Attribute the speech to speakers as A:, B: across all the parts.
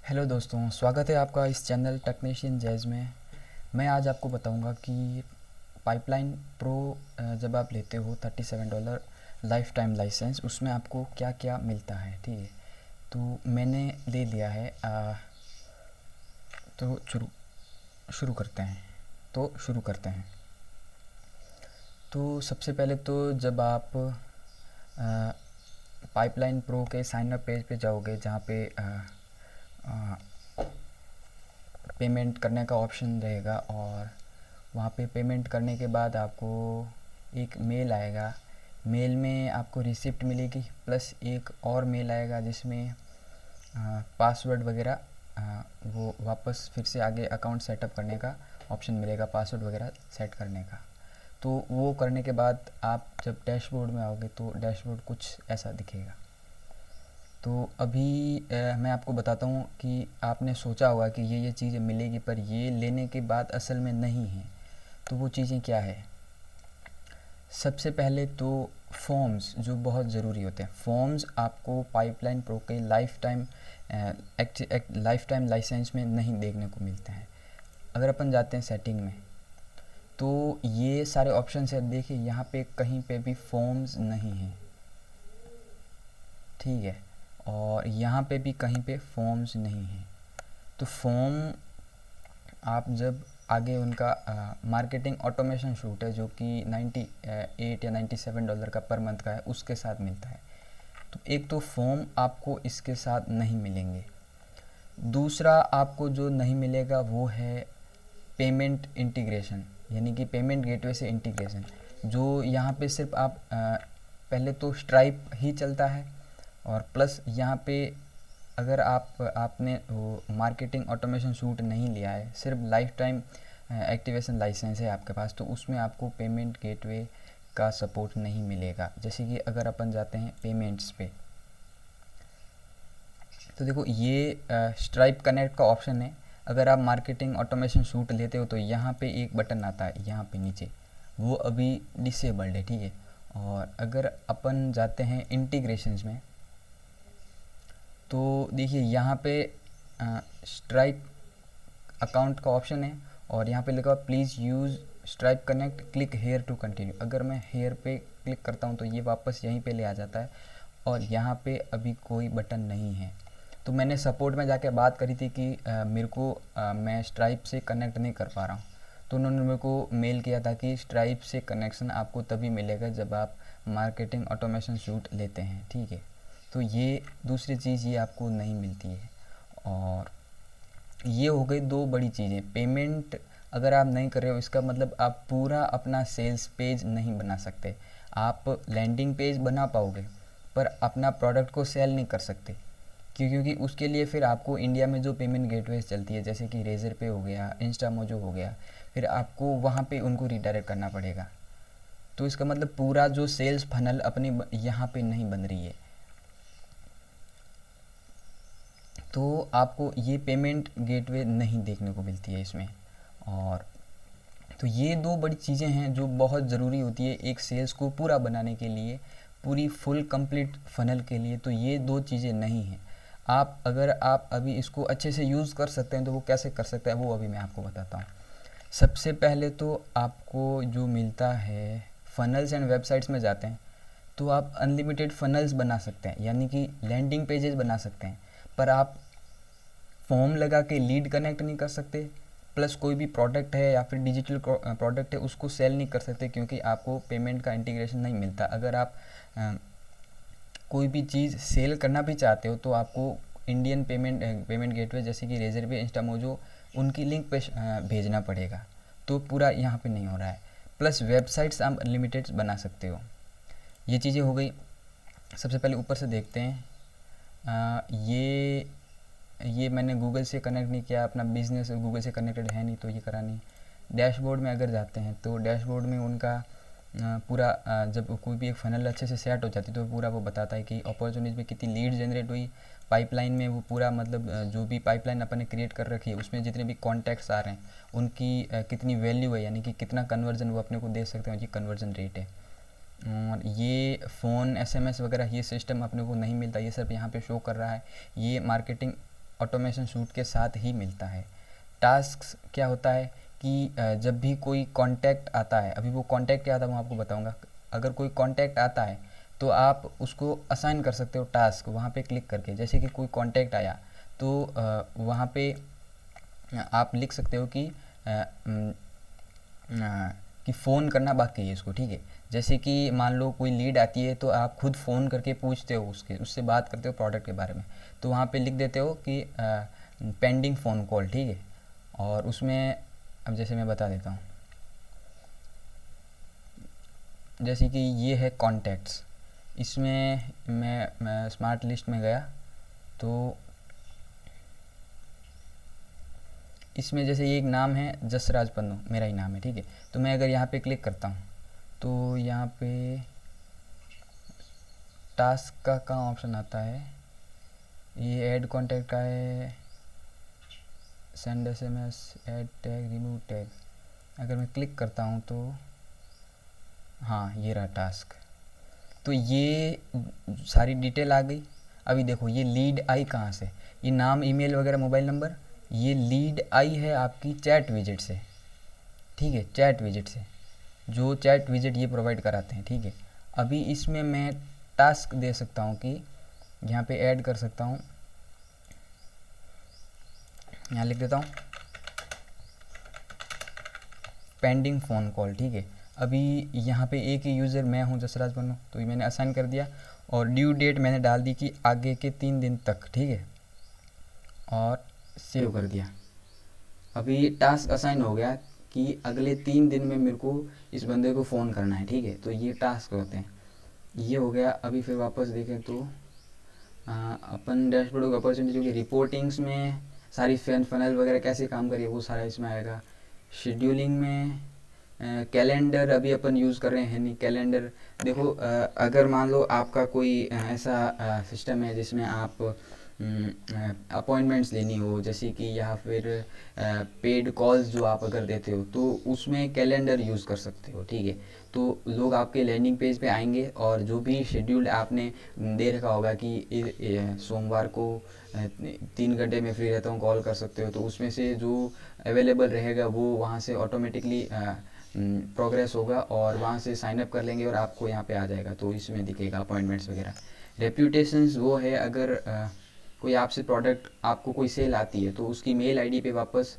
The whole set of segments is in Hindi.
A: हेलो दोस्तों, स्वागत है आपका इस चैनल टेक्नीशियन जैज़ में। मैं आज आपको बताऊंगा कि पाइपलाइन प्रो जब आप लेते हो $37 लाइफ टाइम लाइसेंस, उसमें आपको क्या क्या मिलता है। ठीक है, तो मैंने ले लिया है। तो शुरू करते हैं। तो सबसे पहले तो जब आप पाइपलाइन प्रो के साइन अप पेज पे जाओगे, जहाँ पे पेमेंट करने का ऑप्शन रहेगा, और वहाँ पे पेमेंट करने के बाद आपको एक मेल आएगा। मेल में आपको रिसिप्ट मिलेगी, प्लस एक और मेल आएगा जिसमें पासवर्ड वगैरह वो वापस फिर से आगे अकाउंट सेटअप करने का ऑप्शन मिलेगा, पासवर्ड वगैरह सेट करने का। तो वो करने के बाद आप जब डैशबोर्ड में आओगे तो डैशबोर्ड कुछ ऐसा दिखेगा। तो अभी मैं आपको बताता हूँ कि आपने सोचा होगा कि ये चीज़ें मिलेगी, पर ये लेने के बाद असल में नहीं है। तो वो चीज़ें क्या है? सबसे पहले तो फॉर्म्स जो बहुत ज़रूरी होते हैं। फॉर्म्स आपको पाइपलाइन प्रो के लाइफ टाइम लाइसेंस में नहीं देखने को मिलते हैं। अगर अपन जाते हैं सेटिंग में, तो ये सारे ऑप्शन है, देखिए यहाँ पे कहीं पे भी फॉर्म्स नहीं है। ठीक है, और यहाँ पे भी कहीं पे फॉर्म्स नहीं है। तो फॉर्म आप जब आगे उनका मार्केटिंग ऑटोमेशन शूट है, जो कि 98 या $97 का पर मंथ का है, उसके साथ मिलता है। तो एक तो फॉर्म आपको इसके साथ नहीं मिलेंगे। दूसरा आपको जो नहीं मिलेगा वो है पेमेंट इंटीग्रेशन, यानी कि पेमेंट गेटवे से इंटीग्रेशन। जो यहाँ पे सिर्फ आप पहले तो स्ट्राइप ही चलता है, और प्लस यहाँ पे अगर आपने वो मार्केटिंग ऑटोमेशन सूट नहीं लिया है, सिर्फ लाइफ टाइम एक्टिवेशन लाइसेंस है आपके पास, तो उसमें आपको पेमेंट गेटवे का सपोर्ट नहीं मिलेगा। जैसे कि अगर अपन जाते हैं पेमेंट्स पे, तो देखो ये स्ट्राइप कनेक्ट का ऑप्शन है। अगर आप मार्केटिंग ऑटोमेशन सूट लेते हो तो यहाँ पे एक बटन आता है, यहाँ पे नीचे, वो अभी डिसेबल्ड है। ठीक है, और अगर अपन जाते हैं इंटीग्रेशंस में, तो देखिए यहाँ पे स्ट्राइप अकाउंट का ऑप्शन है, और यहाँ पे लिखा हुआ please use Stripe Connect, click here to continue. अगर मैं हेयर पे क्लिक करता हूँ तो ये वापस यहीं पे ले आ जाता है, और यहाँ पे अभी कोई बटन नहीं है। तो मैंने सपोर्ट में जाके बात करी थी कि मेरे को मैं स्ट्राइप से कनेक्ट नहीं कर पा रहा हूँ। तो उन्होंने मेरे को मेल किया था कि स्ट्राइप से कनेक्शन आपको तभी मिलेगा जब आप मार्केटिंग ऑटोमेशन सूट लेते हैं। ठीक है, तो ये दूसरी चीज़ ये आपको नहीं मिलती है। और ये हो गई दो बड़ी चीज़ें। पेमेंट अगर आप नहीं कर रहे हो, इसका मतलब आप पूरा अपना सेल्स पेज नहीं बना सकते। आप लैंडिंग पेज बना पाओगे, पर अपना प्रोडक्ट को सेल नहीं कर सकते। क्योंकि उसके लिए फिर आपको इंडिया में जो पेमेंट गेटवेज चलती है, जैसे कि रेजर पे हो गया, इंस्टामोजो हो गया, फिर आपको वहाँ पे उनको रिडायरेक्ट करना पड़ेगा। तो इसका मतलब पूरा जो सेल्स फनल अपनी यहाँ पे नहीं बन रही है। तो आपको ये पेमेंट गेटवे नहीं देखने को मिलती है इसमें। और तो ये दो बड़ी चीज़ें हैं जो बहुत ज़रूरी होती है एक सेल्स को पूरा बनाने के लिए, पूरी फुल कंप्लीट फनल के लिए। तो ये दो चीज़ें नहीं हैं। अगर आप अभी इसको अच्छे से यूज़ कर सकते हैं तो वो कैसे कर सकते हैं वो अभी मैं आपको बताता हूँ। सबसे पहले तो आपको जो मिलता है, फनल्स एंड वेबसाइट्स में जाते हैं तो आप अनलिमिटेड फनल्स बना सकते हैं, यानी कि लैंडिंग पेजेस बना सकते हैं, पर आप फॉर्म लगा के लीड कनेक्ट नहीं कर सकते। प्लस कोई भी प्रोडक्ट है या फिर डिजिटल प्रोडक्ट है उसको सेल नहीं कर सकते, क्योंकि आपको पेमेंट का इंटीग्रेशन नहीं मिलता। अगर आप कोई भी चीज़ सेल करना भी चाहते हो तो आपको इंडियन पेमेंट गेटवे जैसे कि रेजर पे, इंस्टामोजो, उनकी लिंक पे भेजना पड़ेगा। तो पूरा यहाँ पे नहीं हो रहा है। प्लस वेबसाइट्स आप अनलिमिटेड बना सकते हो। ये चीज़ें हो गई। सबसे पहले ऊपर से देखते हैं। ये मैंने गूगल से कनेक्ट नहीं किया, अपना बिजनेस गूगल से कनेक्टेड है नहीं, तो ये करा नहीं। डैशबोर्ड में अगर जाते हैं तो डैशबोर्ड में उनका पूरा जब कोई भी एक फ़नल अच्छे से सेट हो जाती है तो पूरा वो बताता है कि अपॉर्चुनिटीज़ में कितनी लीड जनरेट हुई, पाइपलाइन में वो पूरा मतलब जो भी पाइपलाइन अपन ने क्रिएट कर रखी है उसमें जितने भी कॉन्टैक्ट्स आ रहे हैं उनकी कितनी वैल्यू है, यानी कि कितना कन्वर्जन वो अपने को दे सकते हैं, ये कन्वर्जन रेट है। और ये फ़ोन एसएमएस वगैरह ये सिस्टम अपने को नहीं मिलता, ये सब यहाँ पे शो कर रहा है। ये मार्केटिंग ऑटोमेशन सूट के साथ ही मिलता है। टास्क क्या होता है कि जब भी कोई कॉन्टैक्ट आता है, अभी वो कॉन्टैक्ट क्या आता है वो आपको बताऊंगा। अगर कोई कॉन्टैक्ट आता है तो आप उसको असाइन कर सकते हो टास्क वहाँ पे क्लिक करके। जैसे कि कोई कॉन्टैक्ट आया तो वहाँ पे आप लिख सकते हो कि फ़ोन करना बाकी है इसको, ठीक है। जैसे कि मान लो कोई लीड आती है तो आप खुद फ़ोन करके पूछते हो उससे बात करते हो प्रोडक्ट के बारे में, तो वहाँ पे लिख देते हो कि पेंडिंग फ़ोन कॉल, ठीक है। और उसमें अब जैसे मैं बता देता हूँ, जैसे कि ये है कॉन्टैक्ट्स, इसमें मैं स्मार्ट लिस्ट में गया तो इसमें जैसे ये एक नाम है जसराज पन्नू, मेरा ही नाम है, ठीक है। तो मैं अगर यहाँ पे क्लिक करता हूँ तो यहाँ पे टास्क का कहाँ ऑप्शन आता है, ये ऐड कॉन्टैक्ट का है, send SMS, add tag, remove tag. अगर मैं क्लिक करता हूँ तो हाँ ये रहा टास्क। तो ये सारी डिटेल आ गई। अभी देखो ये लीड आई कहाँ से, ये नाम, ईमेल वगैरह, मोबाइल नंबर, ये लीड आई है आपकी चैट विजेट से, ठीक है। चैट विजेट से, जो चैट विजेट ये प्रोवाइड कराते हैं, ठीक है। अभी इसमें मैं टास्क दे सकता हूँ कि यहाँ पे ऐड कर सकता हूँ, यहाँ लिख देता हूँ पेंडिंग फ़ोन कॉल, ठीक है। अभी यहाँ पे एक ही यूज़र मैं हूँ जसराज पन्नू, तो ये मैंने असाइन कर दिया और ड्यू डेट मैंने डाल दी कि आगे के 3 दिन तक, ठीक है, और सेव कर दिया। अभी टास्क असाइन हो गया कि अगले 3 दिन में मेरे को इस बंदे को फ़ोन करना है, ठीक है। तो ये टास्क होते हैं, ये हो गया। अभी फिर वापस देखें तो अपन डैशबोर्ड ऑफ अपॉर्चुनिटी की रिपोर्टिंग्स में सारी फैन फनल वगैरह कैसे काम करिए वो सारा इसमें आएगा। शेड्यूलिंग में कैलेंडर अभी अपन यूज़ कर रहे हैं नहीं। कैलेंडर देखो, अगर मान लो आपका कोई ऐसा सिस्टम है जिसमें आप अपॉइंटमेंट्स लेनी हो, जैसे कि या फिर पेड कॉल्स जो आप अगर देते हो तो उसमें कैलेंडर यूज़ कर सकते हो, ठीक है। तो लोग आपके लैंडिंग पेज पे आएंगे और जो भी शेड्यूल आपने दे रखा होगा कि सोमवार को 3 घंटे में फ्री रहता हूँ, कॉल कर सकते हो, तो उसमें से जो अवेलेबल रहेगा वो वहाँ से ऑटोमेटिकली प्रोग्रेस होगा और वहाँ से साइन अप कर लेंगे और आपको यहाँ पे आ जाएगा, तो इसमें दिखेगा अपॉइंटमेंट्स वगैरह। रेप्यूटेशंस वो है, अगर कोई आपसे प्रोडक्ट, आपको कोई सेल आती है तो उसकी मेल आईडी पे वापस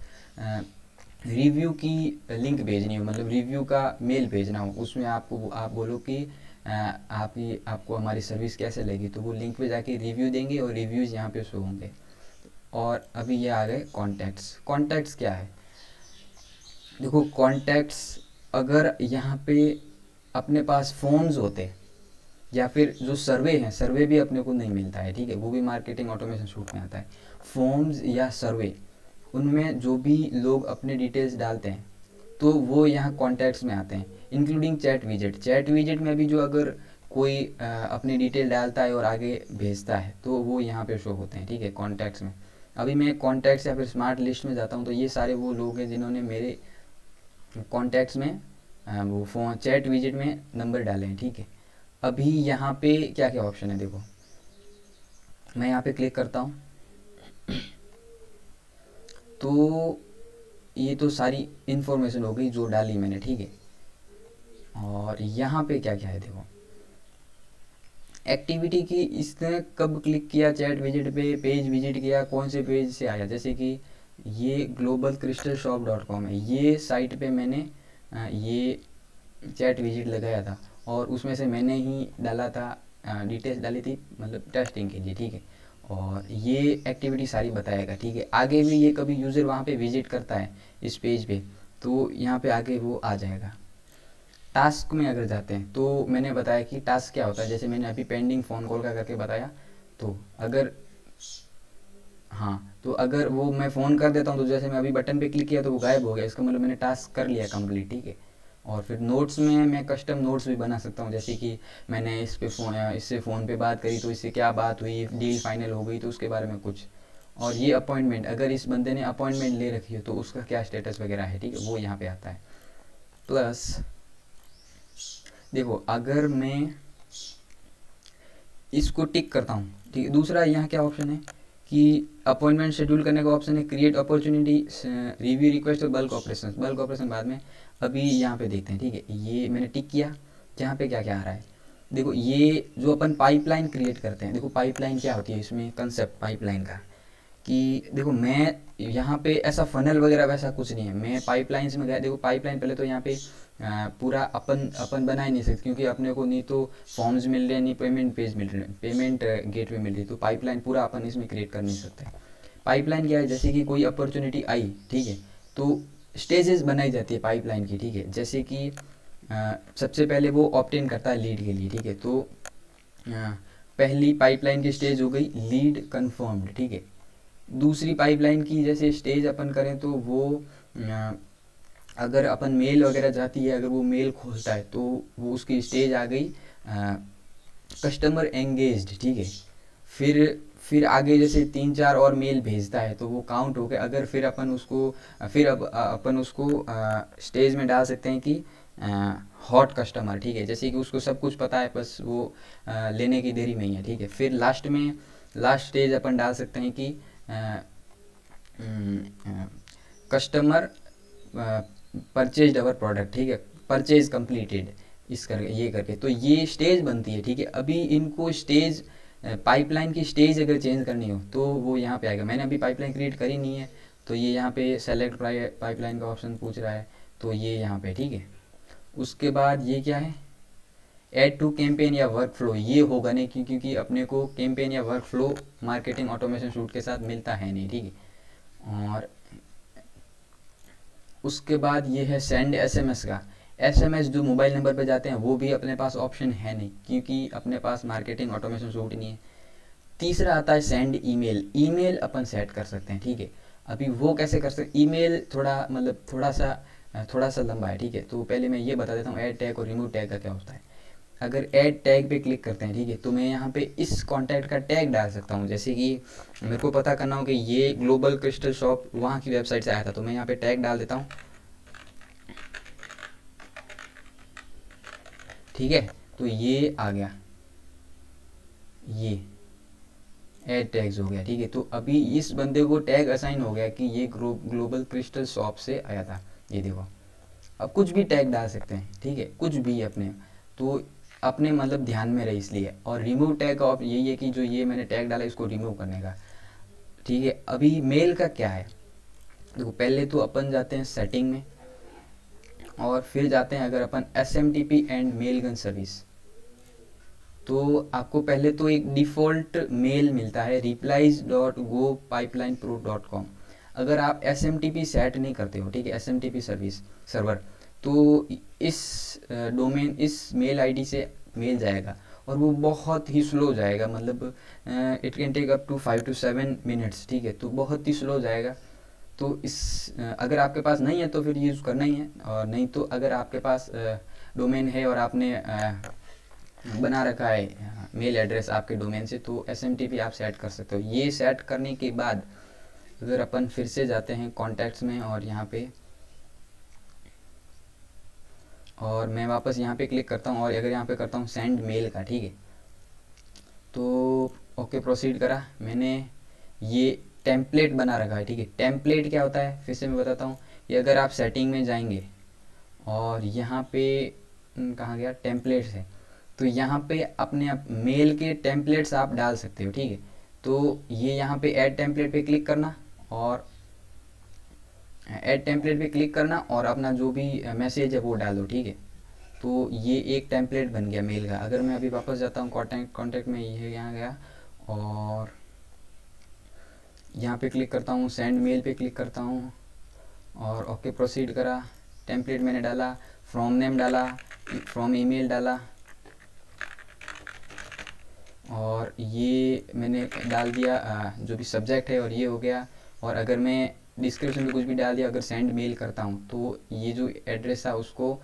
A: रिव्यू की लिंक भेजनी हो, मतलब रिव्यू का मेल भेजना हो, उसमें आप बोलो कि आपको हमारी सर्विस कैसे लगी, तो वो लिंक पे जाके रिव्यू देंगे और रिव्यूज़ यहाँ पे शो होंगे। और अभी ये आ गए कॉन्टैक्ट्स। कॉन्टैक्ट्स क्या है, देखो कॉन्टैक्ट्स अगर यहाँ पे अपने पास फॉर्म्स होते या फिर जो सर्वे हैं, सर्वे भी अपने को नहीं मिलता है, ठीक है, वो भी मार्केटिंग ऑटोमेशन सूट में आता है। फॉर्म्स या सर्वे, उनमें जो भी लोग अपने डिटेल्स डालते हैं तो वो यहाँ कॉन्टैक्ट्स में आते हैं, इंक्लूडिंग चैट विजेट। चैट विजेट में भी जो अगर कोई अपनी डिटेल डालता है और आगे भेजता है तो वो यहाँ पे शो होते हैं, ठीक है, कॉन्टैक्ट्स में। अभी मैं कॉन्टैक्ट्स या फिर स्मार्ट लिस्ट में जाता हूँ तो ये सारे वो लोग हैं जिन्होंने मेरे कॉन्टैक्ट्स में वो फ़ोन चैट विजेट में नंबर डाले हैं, ठीक है। अभी यहाँ पे क्या क्या ऑप्शन है, देखो मैं यहाँ पे क्लिक करता हूँ तो ये तो सारी इन्फॉर्मेशन हो गई जो डाली मैंने, ठीक है। और यहाँ पे क्या क्या है, देखो एक्टिविटी की, इसने कब क्लिक किया चैट विजिट पे, पेज विजिट किया, कौन से पेज से आया, जैसे कि ये globalcrystalshop.com है, ये साइट पे मैंने ये चैट विजिट लगाया था और उसमें से मैंने ही डाला था, डिटेल्स डाली थी, मतलब टेस्टिंग के लिए, ठीक है। और ये एक्टिविटी सारी बताएगा, ठीक है। आगे भी ये कभी यूज़र वहाँ पे विजिट करता है इस पेज पे तो यहाँ पे आगे वो आ जाएगा। टास्क में अगर जाते हैं तो मैंने बताया कि टास्क क्या होता है, जैसे मैंने अभी पेंडिंग फ़ोन कॉल का करके बताया। तो अगर हाँ, तो अगर वो मैं फ़ोन कर देता हूँ तो जैसे मैं अभी बटन पे क्लिक किया तो वो गायब हो गया, इसका मतलब मैंने टास्क कर लिया कंप्लीट, ठीक है। और फिर नोट्स में मैं कस्टम नोट्स भी बना सकता हूँ, जैसे कि मैंने इससे फ़ोन पे बात करी तो इससे क्या बात हुई, डील फाइनल हो गई तो उसके बारे में कुछ। और ये अपॉइंटमेंट, अगर इस बंदे ने अपॉइंटमेंट ले रखी है तो उसका क्या स्टेटस वगैरह है, ठीक है, वो यहाँ पे आता है। प्लस देखो अगर मैं इसको टिक करता हूँ, ठीक है, दूसरा यहाँ क्या ऑप्शन है कि अपॉइंटमेंट शेड्यूल करने का ऑप्शन है, क्रिएट अपॉर्चुनिटी, रिव्यू रिक्वेस्ट और बल्क ऑपरेशन। बल्क ऑपरेशन बाद में, अभी यहाँ पे देखते हैं, ठीक है। ये मैंने टिक किया, यहाँ पे क्या क्या आ रहा है देखो। ये जो अपन पाइपलाइन क्रिएट करते हैं, देखो पाइपलाइन क्या होती है, इसमें कंसेप्ट पाइपलाइन का कि देखो मैं यहाँ पे ऐसा फनल वगैरह वैसा कुछ नहीं है, मैं पाइपलाइंस में गया। देखो पाइपलाइन पहले तो यहाँ पे पूरा अपन अपन बना ही नहीं सकते, क्योंकि अपने को नहीं तो फॉर्म्स मिल रहे हैं, नहीं पेमेंट पेज मिल रहे हैं, पेमेंट गेटवे मिल रही है, तो पाइपलाइन पूरा अपन इसमें क्रिएट कर नहीं सकते। पाइपलाइन क्या है, जैसे कि कोई अपॉर्चुनिटी आई, ठीक है, तो स्टेजेस बनाई जाती है पाइपलाइन की, ठीक है। जैसे कि सबसे पहले वो ऑप्टेन करता है लीड के लिए, ठीक है। तो पहली पाइपलाइन की स्टेज हो गई लीड कंफर्म्ड, ठीक है। दूसरी पाइपलाइन की जैसे स्टेज अपन करें तो वो अगर अपन मेल वगैरह जाती है, अगर वो मेल खोलता है तो वो उसकी स्टेज आ गई कस्टमर एंगेज्ड, ठीक है। फिर आगे जैसे 3-4 और मेल भेजता है तो वो काउंट हो गया। अगर फिर अपन उसको अपन उसको स्टेज में डाल सकते हैं कि हॉट कस्टमर, ठीक है, जैसे कि उसको सब कुछ पता है, बस वो लेने की देरी में ही है, ठीक है। फिर लास्ट स्टेज अपन डाल सकते हैं कि कस्टमर परचेज अवर प्रोडक्ट, ठीक है, परचेज कंप्लीटेड, इस करके ये करके तो ये स्टेज बनती है, ठीक है। अभी इनको स्टेज पाइपलाइन की स्टेज अगर चेंज करनी हो तो वो यहाँ पे आएगा। मैंने अभी पाइपलाइन क्रिएट करी नहीं है, तो ये यहाँ पे सेलेक्ट पाइपलाइन का ऑप्शन पूछ रहा है, तो ये यहाँ पे, ठीक है। उसके बाद ये क्या है, ऐड टू कैंपेन या वर्क फ्लो, ये होगा नहीं क्योंकि अपने को कैंपेन या work flow marketing automation suit के साथ मिलता है नहीं, ठीक है। और उसके बाद ये है सेंड एसएमएस का। एसएमएस जो मोबाइल नंबर पे जाते हैं वो भी अपने पास ऑप्शन है नहीं, क्योंकि अपने पास मार्केटिंग ऑटोमेशन सूट नहीं है। तीसरा आता है सेंड ईमेल। ईमेल अपन सेट कर सकते हैं, ठीक है। अभी वो कैसे कर सकते, ईमेल थोड़ा मतलब थोड़ा सा लंबा है, ठीक है। तो पहले मैं ये बता देता हूँ ऐड टैग और रिमूव टैग का क्या होता है। अगर ऐड टैग पे क्लिक करते हैं, ठीक है, तो मैं यहाँ पे इस कॉन्टैक्ट का टैग डाल सकता हूँ। जैसे कि मेरे को पता करना हो कि ये ग्लोबल क्रिस्टल शॉप वहाँ की वेबसाइट से आया था, तो मैं यहाँ पे टैग डाल देता हूँ, ठीक है। तो ये आ गया, ये ऐड टैग्स हो गया, ठीक है। तो अभी इस बंदे को टैग असाइन हो गया कि ये ग्लोबल क्रिस्टल शॉप से आया था, ये देखो। अब कुछ भी टैग डाल सकते हैं, ठीक है, कुछ भी अपने, तो अपने मतलब ध्यान में रहे इसलिए। और रिमूव टैग का यही है कि जो ये मैंने टैग डाला इसको रिमूव करने का, ठीक है। अभी मेल का क्या है, देखो पहले तो अपन जाते हैं सेटिंग में और फिर जाते हैं अगर अपन SMTP and Mailgun service, तो आपको पहले तो एक डिफ़ॉल्ट मेल मिलता है replies.gopipelinepro.com। अगर आप SMTP सेट नहीं करते हो, ठीक है, SMTP सर्विस सर्वर, तो इस डोमेन इस मेल आईडी से मेल जाएगा और वो बहुत ही स्लो जाएगा, मतलब it can take up to 5 to 7 minutes, ठीक है। तो बहुत ही स्लो जाएगा। तो अगर आपके पास नहीं है तो फिर यूज़ करना ही है, और नहीं तो अगर आपके पास डोमेन है और आपने बना रखा है मेल एड्रेस आपके डोमेन से, तो SMTP आप सेट कर सकते हो। ये सेट करने के बाद अगर अपन फिर से जाते हैं कॉन्टैक्ट्स में और यहाँ पे, और मैं वापस यहाँ पे क्लिक करता हूँ और अगर यहाँ पे करता हूँ सेंड मेल का, ठीक है, तो ओके प्रोसीड करा मैंने। ये टेम्पलेट बना रखा है, ठीक है। टेम्पलेट क्या होता है फिर से मैं बताता हूँ। ये अगर आप सेटिंग में जाएंगे और यहाँ पे कहाँ गया, टेम्पलेट्स है, तो यहाँ पे अपने मेल के टेम्पलेट्स आप डाल सकते हो, ठीक है। तो ये यहाँ पे ऐड टेम्पलेट पे क्लिक करना और ऐड टेम्पलेट पे क्लिक करना और अपना जो भी मैसेज है वो डाल दो, ठीक है। तो ये एक टेम्पलेट बन गया मेल का। अगर मैं अभी वापस जाता हूँ कॉन्टैक्ट में, ये यहाँ गया और यहाँ पे क्लिक करता हूँ, सेंड मेल पे क्लिक करता हूँ और ओके प्रोसीड करा। टेम्पलेट मैंने डाला, फ्रॉम नेम डाला, फ्रॉम ईमेल डाला और ये मैंने डाल दिया जो भी सब्जेक्ट है, और ये हो गया। और अगर मैं डिस्क्रिप्शन में कुछ भी डाल दिया, अगर सेंड मेल करता हूँ तो ये जो एड्रेस था उसको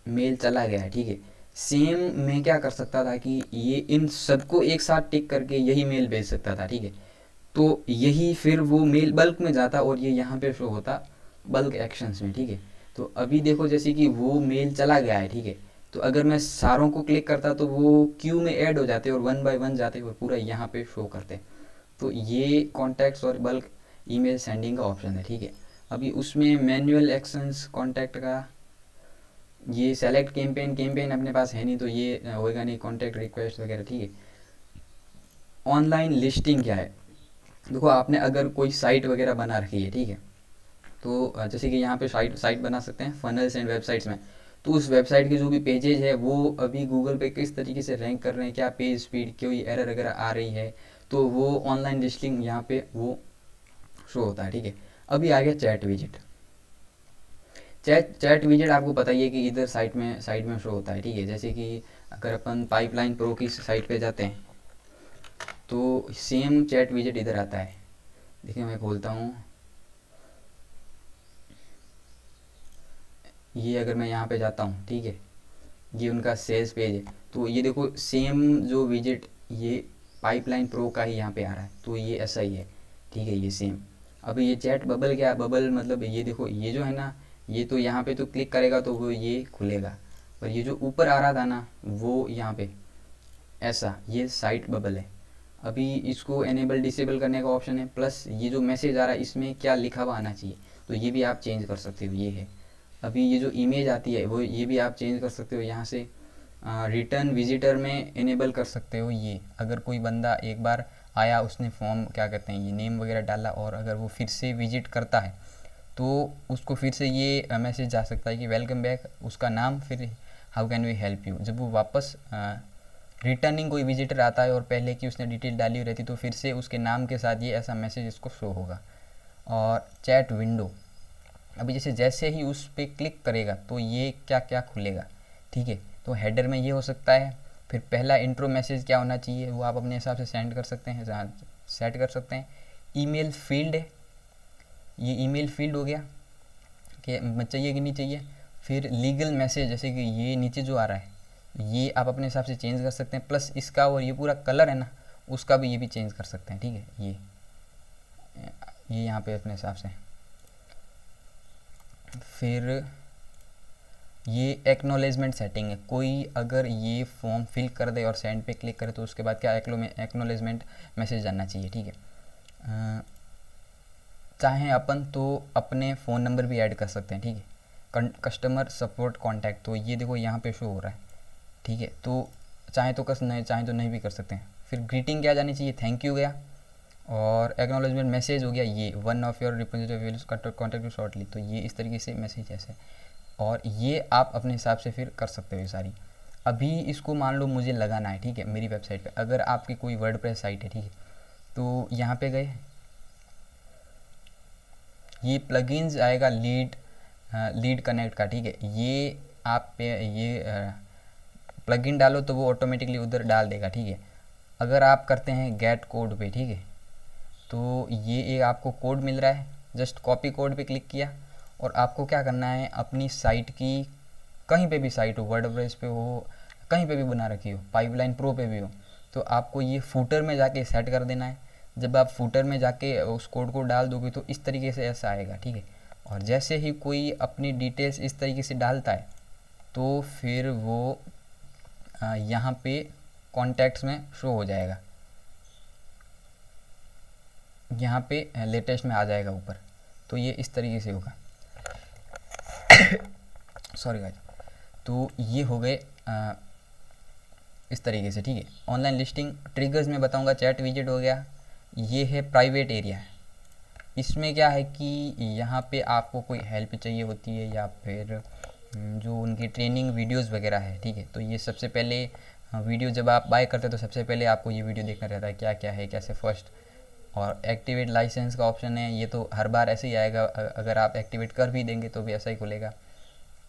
A: मेल चला गया है, ठीक है। सेम मैं क्या कर सकता था कि ये इन सबको एक साथ टिक करके यही मेल भेज सकता था, ठीक है। तो यही फिर वो मेल बल्क में जाता और ये यहाँ पे शो होता बल्क एक्शंस में, ठीक है। तो अभी देखो जैसे कि वो मेल चला गया है, ठीक है। तो अगर मैं सारों को क्लिक करता तो वो क्यू में ऐड हो जाते और 1 by 1 जाते और पूरा यहाँ पे शो करते। तो ये कॉन्टैक्ट्स और बल्क ईमेल सेंडिंग का ऑप्शन है, ठीक है। अभी उसमें मैनुअल एक्शंस कॉन्टैक्ट का, ये सेलेक्ट कैंपेन अपने पास है नहीं तो ये होएगा नहीं, कॉन्टैक्ट रिक्वेस्ट वगैरह, ठीक है। ऑनलाइन लिस्टिंग क्या है, देखो आपने अगर कोई साइट वगैरह बना रखी है, ठीक है, तो जैसे कि यहाँ पे साइट साइट बना सकते हैं फनल्स एंड वेबसाइट्स में, तो उस वेबसाइट के जो भी पेजेज है वो अभी गूगल पे किस तरीके से रैंक कर रहे हैं, क्या पेज स्पीड, कोई एरर वगैरह आ रही है, तो वो ऑनलाइन लिस्टिंग यहाँ पे वो शो होता है, ठीक है। अभी आ गया चैट विजिट। चैट विजिट आपको पता ही है कि इधर साइड में शो होता है, ठीक है। जैसे कि अगर अपन पाइपलाइन प्रो की साइट पे जाते हैं तो सेम चैट विजिट इधर आता है। देखिए मैं खोलता हूँ, ये अगर मैं यहाँ पे जाता हूँ, ठीक है, ये उनका सेल्स पेज है, तो ये देखो सेम जो विजिट ये पाइपलाइन प्रो का ही यहाँ पे आ रहा है, तो ये ऐसा ही है, ठीक है, ये सेम। अभी ये चैट बबल क्या है, बबल मतलब ये देखो ये जो है ना, ये तो यहाँ पे तो क्लिक करेगा तो वो ये खुलेगा, पर ये जो ऊपर आ रहा था ना वो यहाँ पे ऐसा, ये साइट बबल है। अभी इसको एनेबल डिसेबल करने का ऑप्शन है, प्लस ये जो मैसेज आ रहा है इसमें क्या लिखा हुआ आना चाहिए, तो ये भी आप चेंज कर सकते हो, ये है। अभी ये जो इमेज आती है वो ये भी आप चेंज कर सकते हो यहाँ से, रिटर्न विजिटर में इनेबल कर सकते हो। ये अगर कोई बंदा एक बार आया, उसने फॉर्म क्या कहते हैं ये नेम वगैरह डाला, और अगर वो फिर से विजिट करता है तो उसको फिर से ये मैसेज जा सकता है कि वेलकम बैक, उसका नाम, फिर how can we help you. जब वो वापस रिटर्निंग कोई विजिटर आता है और पहले की उसने डिटेल डाली हुई रहती, तो फिर से उसके नाम के साथ ये ऐसा मैसेज इसको शो होगा। और चैट विंडो, अभी जैसे ही उस पर क्लिक करेगा तो ये क्या क्या खुलेगा, ठीक है। तो हेडर में ये हो सकता है, फिर पहला इंट्रो मैसेज क्या होना चाहिए वो आप अपने हिसाब से सेंड कर सकते हैं, सेट कर सकते हैं। ईमेल फील्ड है, ये ईमेल फील्ड हो गया कि चाहिए कि नहीं चाहिए। फिर लीगल मैसेज, जैसे कि ये नीचे जो आ रहा है ये आप अपने हिसाब से चेंज कर सकते हैं, प्लस इसका और ये पूरा कलर है ना उसका भी ये भी चेंज कर सकते हैं, ठीक है। ये यहाँ पे अपने हिसाब से। फिर ये एक्नॉलेजमेंट सेटिंग है, कोई अगर ये फॉर्म फिल कर दे और सेंड पे क्लिक करे तो उसके बाद क्या एक्नॉलेजमेंट मैसेज जाना चाहिए, ठीक है। चाहें अपन तो अपने फ़ोन नंबर भी ऐड कर सकते हैं, ठीक है। कस्टमर सपोर्ट कॉन्टैक्ट, तो ये देखो यहाँ पे शो हो रहा है, ठीक है। तो चाहे तो चाहे तो नहीं भी कर सकते हैं। फिर ग्रीटिंग क्या जानी चाहिए, थैंक यू गया, और एक्नॉलेजमेंट मैसेज हो गया, ये one of your representative contact you shortly, तो ये इस तरीके से मैसेज ऐसे, और ये आप अपने हिसाब से फिर कर सकते हो ये सारी। अभी इसको मान लो मुझे लगाना है, ठीक है, मेरी वेबसाइट पे, अगर आपकी कोई वर्डप्रेस साइट है, ठीक है, तो यहाँ पे गए, ये प्लगइन्स आएगा लीड कनेक्ट का, ठीक है। ये आप पे ये प्लगइन डालो तो वो ऑटोमेटिकली उधर डाल देगा, ठीक है। अगर आप करते हैं गेट कोड पे, ठीक है, तो ये एक आपको कोड मिल रहा है, जस्ट कॉपी कोड पे क्लिक किया, और आपको क्या करना है, अपनी साइट की कहीं पे भी साइट हो, वर्डप्रेस पे हो, कहीं पे भी बना रखी हो, पाइपलाइन प्रो पे भी हो, तो आपको ये फूटर में जाके सेट कर देना है। जब आप फूटर में जाके उस कोड को डाल दोगे तो इस तरीके से ऐसा आएगा, ठीक है। और जैसे ही कोई अपनी डिटेल्स इस तरीके से डालता है तो फिर वो यहाँ पे कॉन्टैक्ट्स में शो हो जाएगा, यहाँ पे लेटेस्ट में आ जाएगा ऊपर, तो ये इस तरीके से होगा। सॉरी गाइस, तो ये हो गए इस तरीके से, ठीक है। ऑनलाइन लिस्टिंग ट्रिगर्स में बताऊंगा, चैट विजिट हो गया, ये है प्राइवेट एरिया। इसमें क्या है कि यहाँ पे आपको कोई हेल्प चाहिए होती है, या फिर जो उनकी ट्रेनिंग वीडियोस वगैरह है, ठीक है, तो ये सबसे पहले वीडियो जब आप बाय करते हो तो सबसे पहले आपको ये वीडियो देखना रहता है क्या क्या है, कैसे फर्स्ट। और एक्टिवेट लाइसेंस का ऑप्शन है, ये तो हर बार ऐसे ही आएगा, अगर आप एक्टिवेट कर भी देंगे तो भी ऐसा ही खुलेगा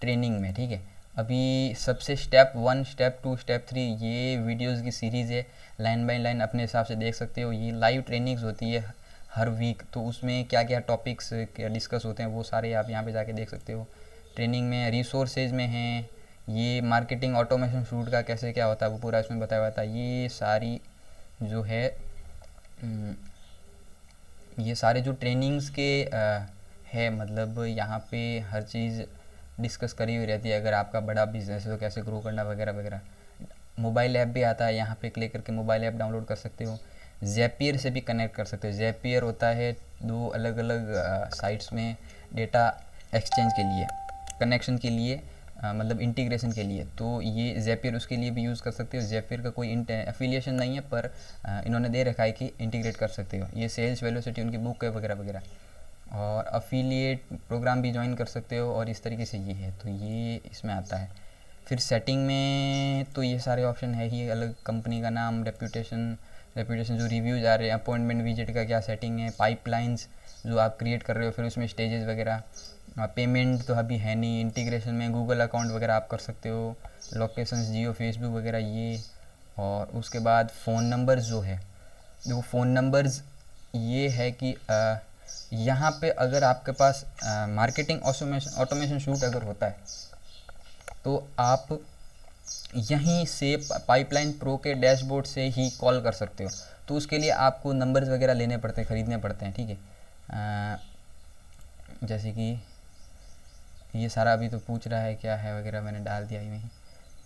A: ट्रेनिंग में, ठीक है। अभी सबसे स्टेप 1, स्टेप 2, स्टेप 3 ये वीडियोस की सीरीज़ है, लाइन बाय लाइन अपने हिसाब से देख सकते हो। ये लाइव ट्रेनिंग्स होती है हर वीक, तो उसमें क्या क्या टॉपिक्स क्या डिस्कस होते हैं वो सारे आप यहाँ पे जाके देख सकते हो। ट्रेनिंग में रिसोर्सेज में हैं, ये मार्केटिंग ऑटोमेशन शूट का कैसे क्या होता है वो पूरा इसमें बताया हुआ था। ये सारी जो है ये सारे जो ट्रेनिंग्स के है, मतलब यहाँ पे हर चीज़ डिस्कस करी हुई रहती है। अगर आपका बड़ा बिजनेस है तो कैसे ग्रो करना वगैरह वगैरह। मोबाइल ऐप भी आता है, यहाँ पे क्लिक करके मोबाइल ऐप डाउनलोड कर सकते हो। ज़ेपियर से भी कनेक्ट कर सकते हो। ज़ेपियर होता है दो अलग अलग साइट्स में डेटा एक्सचेंज के लिए, कनेक्शन के लिए, मतलब इंटीग्रेशन के लिए। तो ये ज़ेपियर उसके लिए भी यूज़ कर सकते हो। ज़ेपियर का कोई एफिलिएशन नहीं है, पर इन्होंने दे रखा है कि इंटीग्रेट कर सकते हो। ये सेल्स वेलोसिटी उनकी बुक है वगैरह वगैरह, और अफिलिएट प्रोग्राम भी ज्वाइन कर सकते हो, और इस तरीके से ये है, तो ये इसमें आता है। फिर सेटिंग में तो ये सारे ऑप्शन है ही, अलग कंपनी का नाम, रेप्यूटेशन जो रिव्यूज आ रहे हैं, अपॉइंटमेंट विजिट का क्या सेटिंग है, पाइपलाइंस जो आप क्रिएट कर रहे हो, फिर उसमें स्टेजेस वगैरह, पेमेंट तो अभी है नहीं, इंटीग्रेशन में गूगल अकाउंट वगैरह आप कर सकते हो, लोकेशंस जियो फेसबुक वगैरह ये। और उसके बाद फ़ोन नंबर्स जो है, देखो फ़ोन नंबर्स ये है कि यहाँ पे अगर आपके पास मार्केटिंग ऑटोमेशन शूट अगर होता है तो आप यहीं से पाइपलाइन प्रो के डैशबोर्ड से ही कॉल कर सकते हो। तो उसके लिए आपको नंबर्स वगैरह लेने पड़ते हैं, ख़रीदने पड़ते हैं, ठीक है। जैसे कि ये सारा अभी तो पूछ रहा है क्या है वगैरह, मैंने डाल दिया ही नहीं।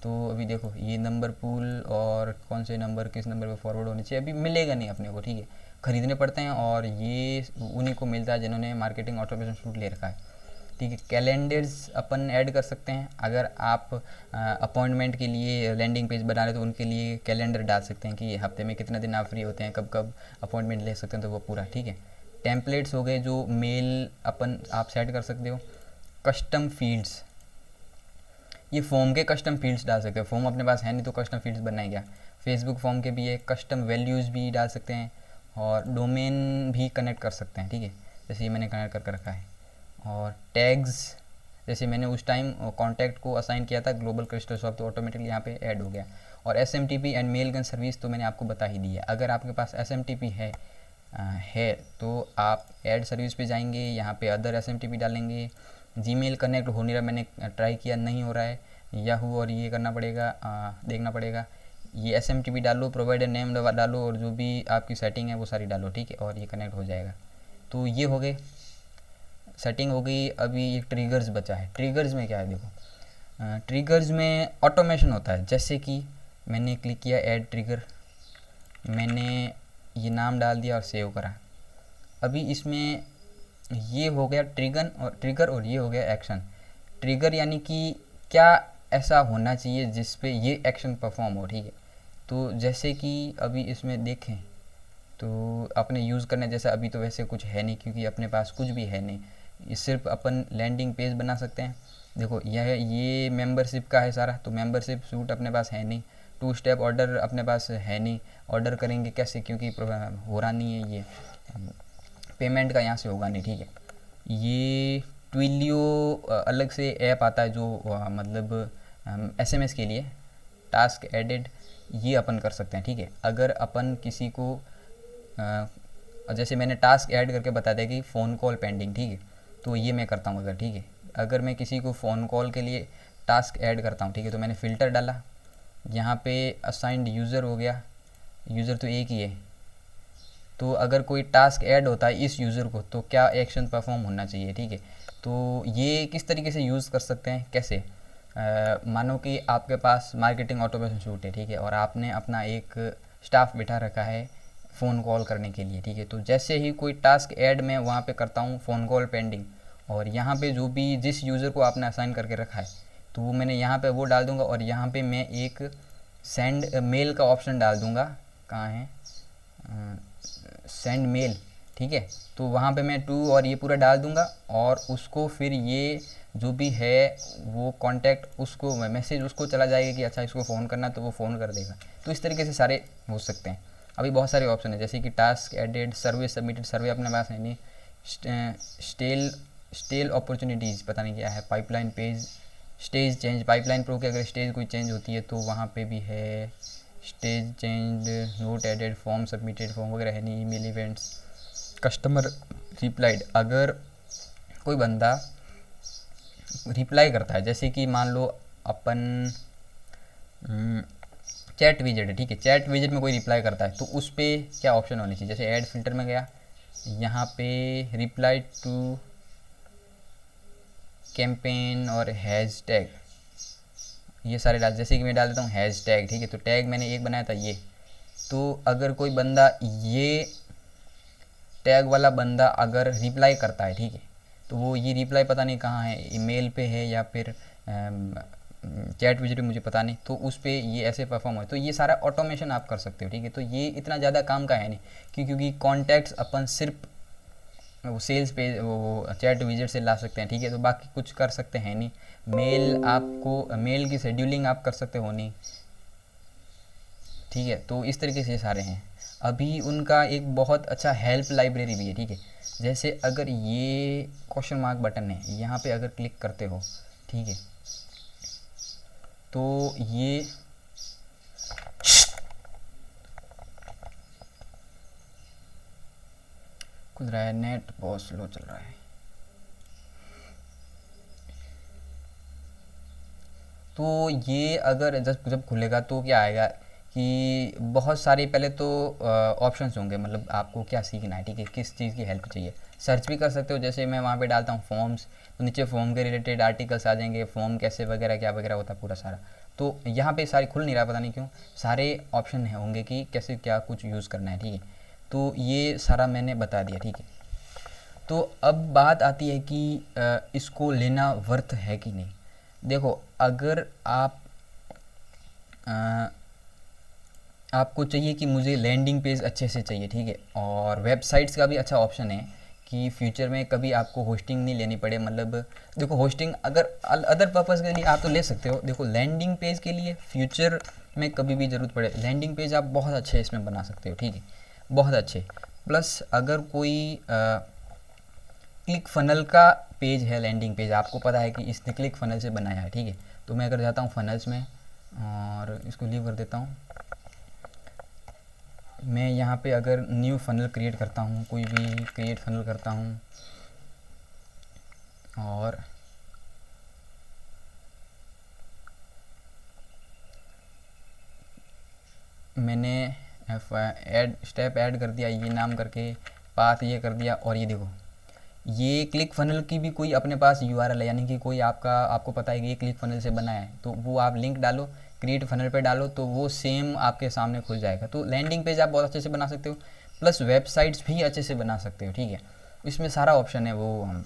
A: तो अभी देखो ये नंबर पूल और कौन से नंबर किस नंबर पे फॉरवर्ड होने चाहिए अभी मिलेगा नहीं अपने को, ठीक है, ख़रीदने पड़ते हैं, और ये उन्हीं को मिलता है जिन्होंने मार्केटिंग ऑटोमेशन शूट ले रखा है, ठीक है। कैलेंडर्स अपन ऐड कर सकते हैं, अगर आप अपॉइंटमेंट के लिए लैंडिंग पेज बना रहे तो उनके लिए कैलेंडर डाल सकते हैं कि हफ्ते में कितने दिन आप फ्री होते हैं, कब कब अपॉइंटमेंट ले सकते हैं, तो वो पूरा, ठीक है। टेम्पलेट्स हो गए जो मेल अपन आप सेट कर सकते हो। कस्टम फील्ड्स, ये फॉर्म के कस्टम फील्ड्स डाल सकते हो, फॉर्म अपने पास है नहीं तो कस्टम फील्ड्स बनाए क्या, फेसबुक फॉर्म के भी है, कस्टम वैल्यूज़ भी डाल सकते हैं, और डोमेन भी कनेक्ट कर सकते हैं, ठीक है, जैसे ये मैंने कनेक्ट करके रखा है। और टैग्स, जैसे मैंने उस टाइम कॉन्टैक्ट को असाइन किया था ग्लोबल क्रिस्टल शॉप, तो ऑटोमेटिकली यहाँ पे ऐड हो गया। और SMTP and Mailgun service तो मैंने आपको बता ही दी है। अगर आपके पास SMTP है तो आप ऐड सर्विस पे जाएंगे, यहाँ पे अदर SMTP डालेंगे। जीमेल कनेक्ट हो नहीं रहा, मैंने ट्राई किया नहीं हो रहा है, याहू और ये करना पड़ेगा, देखना पड़ेगा। ये SMTP डालो, प्रोवाइडर नेम डालो, और जो भी आपकी सेटिंग है वो सारी डालो, ठीक है, और ये कनेक्ट हो जाएगा। तो ये हो गए, सेटिंग हो गई। अभी एक ट्रिगर्स बचा है। ट्रिगर्स में क्या है, देखो ट्रिगर्स में ऑटोमेशन होता है, जैसे कि मैंने क्लिक किया ऐड ट्रिगर, मैंने ये नाम डाल दिया और सेव करा। अभी इसमें ये हो गया ट्रिगर और ये हो गया एक्शन। ट्रिगर यानी कि क्या ऐसा होना चाहिए जिस पे ये एक्शन परफॉर्म हो, ठीक है। तो जैसे कि अभी इसमें देखें तो अपने यूज़ करने जैसा अभी तो वैसे कुछ है नहीं, क्योंकि अपने पास कुछ भी है नहीं, ये सिर्फ अपन लैंडिंग पेज बना सकते हैं। देखो ये मेंबरशिप का है सारा, तो मेंबरशिप सूट अपने पास है नहीं, 2 स्टेप ऑर्डर अपने पास है नहीं, ऑर्डर करेंगे कैसे, क्योंकि हो रहा नहीं है, ये पेमेंट का यहाँ से होगा नहीं, ठीक है। ये ट्विलियो अलग से ऐप आता है जो मतलब SMS के लिए, टास्क एडेड, ये अपन कर सकते हैं, ठीक है। अगर अपन किसी को जैसे मैंने टास्क ऐड करके बता दिया कि फ़ोन कॉल पेंडिंग, ठीक है, तो ये मैं करता हूँ अगर, ठीक है, अगर मैं किसी को फ़ोन कॉल के लिए टास्क ऐड करता हूँ, ठीक है, तो मैंने फ़िल्टर डाला, यहाँ पे असाइंड यूज़र हो गया, यूज़र तो एक ही है, तो अगर कोई टास्क ऐड होता है इस यूज़र को तो क्या एक्शन परफॉर्म होना चाहिए, ठीक है। तो ये किस तरीके से यूज़ कर सकते हैं, कैसे, मानो कि आपके पास मार्केटिंग ऑटोमेशन शूट है, ठीक है, और आपने अपना एक स्टाफ बिठा रखा है फ़ोन कॉल करने के लिए, ठीक है। तो जैसे ही कोई टास्क ऐड मैं वहाँ पे करता हूँ फ़ोन कॉल पेंडिंग, और यहाँ पे जो भी जिस यूज़र को आपने असाइन करके रखा है तो वो मैंने यहाँ पे वो डाल दूँगा, और यहाँ पे मैं एक सेंड मेल का ऑप्शन डाल दूँगा, कहाँ है, सेंड मेल, ठीक है। तो वहाँ पे मैं टू और ये पूरा डाल दूँगा, और उसको फिर ये जो भी है वो कांटेक्ट उसको मैसेज उसको चला जाएगा कि अच्छा इसको फ़ोन करना, तो वो फ़ोन कर देगा। तो इस तरीके से सारे हो सकते हैं। अभी बहुत सारे ऑप्शन है, जैसे कि टास्क एडेड, सर्वे सबमिटेड, सर्वे अपने पास है नहीं, स्टेल अपॉर्चुनिटीज़ पता नहीं क्या है, pipeline page, stage change, pipeline pro के अगर स्टेज कोई चेंज होती है तो वहाँ पे भी है, stage change, note added, form submitted, form वगैरह है नहीं, ईमेल इवेंट्स, कस्टमर रिप्लाइड, अगर कोई बंदा रिप्लाई करता है, जैसे कि मान लो अपन चैट विजेट है, ठीक है, चैट विजेट में कोई रिप्लाई करता है तो उस पर क्या ऑप्शन होनी चाहिए, जैसे ऐड फिल्टर में गया, यहाँ पे रिप्लाई टू कैंपेन और हैश टैग, ये सारे डाल, जैसे कि मैं डाल देता हूँ हैश टैग, ठीक है, तो टैग मैंने एक बनाया था ये, तो अगर कोई बंदा ये टैग वाला बंदा अगर रिप्लाई करता है, ठीक है, तो वो ये रिप्लाई पता नहीं कहाँ है, ईमेल पे है या फिर चैट विजिट, मुझे पता नहीं, तो उस पर ये ऐसे परफॉर्म हो, तो ये सारा ऑटोमेशन आप कर सकते हो, ठीक है। तो ये इतना ज़्यादा काम का है नहीं, क्योंकि कॉन्टैक्ट्स अपन सिर्फ वो सेल्स पे वो चैट विजिट से ला सकते हैं, ठीक है। तो बाकी कुछ कर सकते हैं नहीं। मेल आपको मेल की शेड्यूलिंग आप कर सकते हो नहीं, ठीक है। तो इस तरीके से सारे हैं। अभी उनका एक बहुत अच्छा हेल्प लाइब्रेरी भी है, ठीक है। जैसे अगर ये क्वेश्चन मार्क बटन है, यहाँ पे अगर क्लिक करते हो, ठीक है, तो ये खुल रहा है, नेट बहुत स्लो चल रहा है। तो ये अगर जब खुलेगा तो क्या आएगा कि बहुत सारे पहले तो ऑप्शंस होंगे, मतलब आपको क्या सीखना है, ठीक है, किस चीज़ की हेल्प चाहिए। सर्च भी कर सकते हो, जैसे मैं वहाँ पे डालता हूँ फॉर्म्स, तो नीचे फॉर्म के रिलेटेड आर्टिकल्स आ जाएंगे, फॉर्म कैसे वगैरह क्या वगैरह होता है पूरा सारा। तो यहाँ पे सारी खुल नहीं रहा, पता नहीं क्यों, सारे ऑप्शन होंगे कि कैसे क्या कुछ यूज़ करना है, ठीक है। तो ये सारा मैंने बता दिया, ठीक है। तो अब बात आती है कि इसको लेना वर्थ है कि नहीं। देखो, अगर आपको चाहिए कि मुझे लैंडिंग पेज अच्छे से चाहिए, ठीक है, और वेबसाइट्स का भी अच्छा ऑप्शन है कि फ्यूचर में कभी आपको होस्टिंग नहीं लेनी पड़े। मतलब देखो, होस्टिंग अगर अदर पर्पज़ के लिए आप तो ले सकते हो, देखो लैंडिंग पेज के लिए फ्यूचर में कभी भी ज़रूरत पड़े, लैंडिंग पेज आप बहुत अच्छे इसमें बना सकते हो, ठीक है, बहुत अच्छे। प्लस अगर कोई क्लिक फनल का पेज है, लैंडिंग पेज, आपको पता है कि इसने क्लिक फनल से बनाया है, ठीक है। तो मैं अगर जाता हूँ फनल्स में और इसको लीव कर देता हूँ, मैं यहाँ पे अगर न्यू फनल क्रिएट करता हूँ, कोई भी क्रिएट फनल करता हूँ, और मैंने ऐड स्टेप ऐड कर दिया, ये नाम करके पाथ ये कर दिया, और ये देखो ये क्लिक फनल की भी कोई अपने पास यूआरएल है, यानी कि कोई आपको पता है कि ये क्लिक फनल से बना है, तो वो आप लिंक डालो, क्रिएट फनल पे डालो, तो वो सेम आपके सामने खुल जाएगा। तो लैंडिंग पेज आप बहुत अच्छे से बना सकते हो, प्लस वेबसाइट्स भी अच्छे से बना सकते हो, ठीक है। इसमें सारा ऑप्शन है, वो हम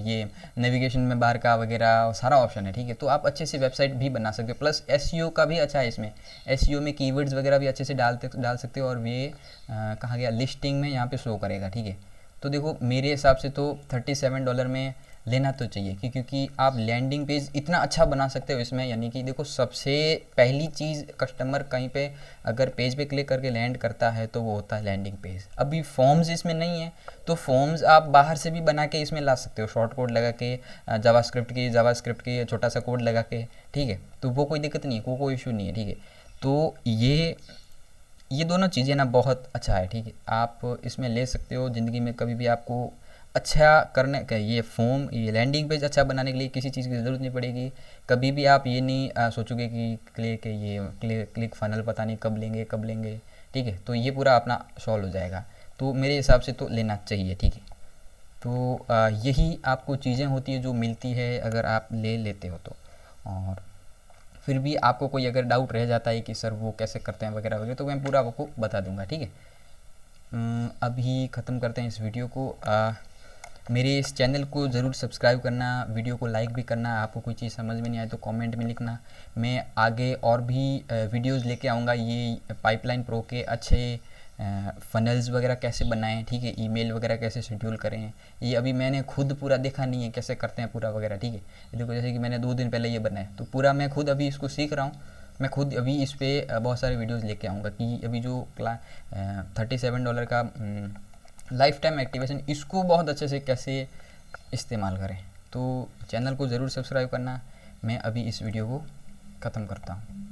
A: ये नेविगेशन में बार का वगैरह सारा ऑप्शन है, ठीक है। तो आप अच्छे से वेबसाइट भी बना सकते हो, प्लस एसईओ का भी अच्छा है इसमें, एसईओ में कीवर्ड्स वगैरह भी अच्छे से डाल सकते हो, और ये कहाँ गया, लिस्टिंग में यहाँ पे शो करेगा, ठीक है। तो देखो मेरे हिसाब से तो $37 में लेना तो चाहिए, क्योंकि आप लैंडिंग पेज इतना अच्छा बना सकते हो इसमें, यानी कि देखो सबसे पहली चीज़ कस्टमर कहीं पे अगर पेज पे क्लिक करके लैंड करता है तो वो होता है लैंडिंग पेज। अभी फॉर्म्स इसमें नहीं है, तो फॉर्म्स आप बाहर से भी बना के इसमें ला सकते हो, शॉर्ट कोड लगा के, जावास्क्रिप्ट की छोटा सा कोड लगा के, ठीक है। तो वो कोई दिक्कत नहीं है, कोई इशू नहीं है, ठीक है। तो ये दोनों चीज़ें ना बहुत अच्छा है, ठीक है। आप इसमें ले सकते हो, ज़िंदगी में कभी भी आपको अच्छा करने का ये लैंडिंग पेज अच्छा बनाने के लिए किसी चीज़ की ज़रूरत नहीं पड़ेगी। कभी भी आप ये नहीं सोचोगे कि क्लिक फनल पता नहीं कब लेंगे, ठीक है। तो ये पूरा अपना सॉल्व हो जाएगा। तो मेरे हिसाब से तो लेना चाहिए, ठीक है। तो यही आपको चीज़ें होती है जो मिलती है अगर आप ले लेते हो तो। और फिर भी आपको कोई अगर डाउट रह जाता है कि सर वो कैसे करते हैं वगैरह वगैरह, तो मैं पूरा आपको बता दूंगा, ठीक है। अभी ख़त्म करते हैं इस वीडियो को। मेरे इस चैनल को ज़रूर सब्सक्राइब करना, वीडियो को लाइक भी करना। आपको कोई चीज़ समझ में नहीं आए तो कमेंट में लिखना। मैं आगे और भी वीडियोस लेके आऊँगा, ये पाइपलाइन प्रो के अच्छे फनल्स वगैरह कैसे बनाएं, ठीक है, ईमेल वगैरह कैसे शेड्यूल करें। ये अभी मैंने खुद पूरा देखा नहीं है कैसे करते हैं पूरा वगैरह, ठीक है। देखो जैसे कि मैंने 2 दिन पहले ये बनाया, तो पूरा मैं खुद अभी इसको सीख रहा हूँ। मैं खुद अभी इस पर बहुत सारे वीडियोज़ लेके आऊँगा कि अभी जो $37 का लाइफ टाइम एक्टिवेशन, इसको बहुत अच्छे से कैसे इस्तेमाल करें। तो चैनल को ज़रूर सब्सक्राइब करना। मैं अभी इस वीडियो को ख़त्म करता हूँ।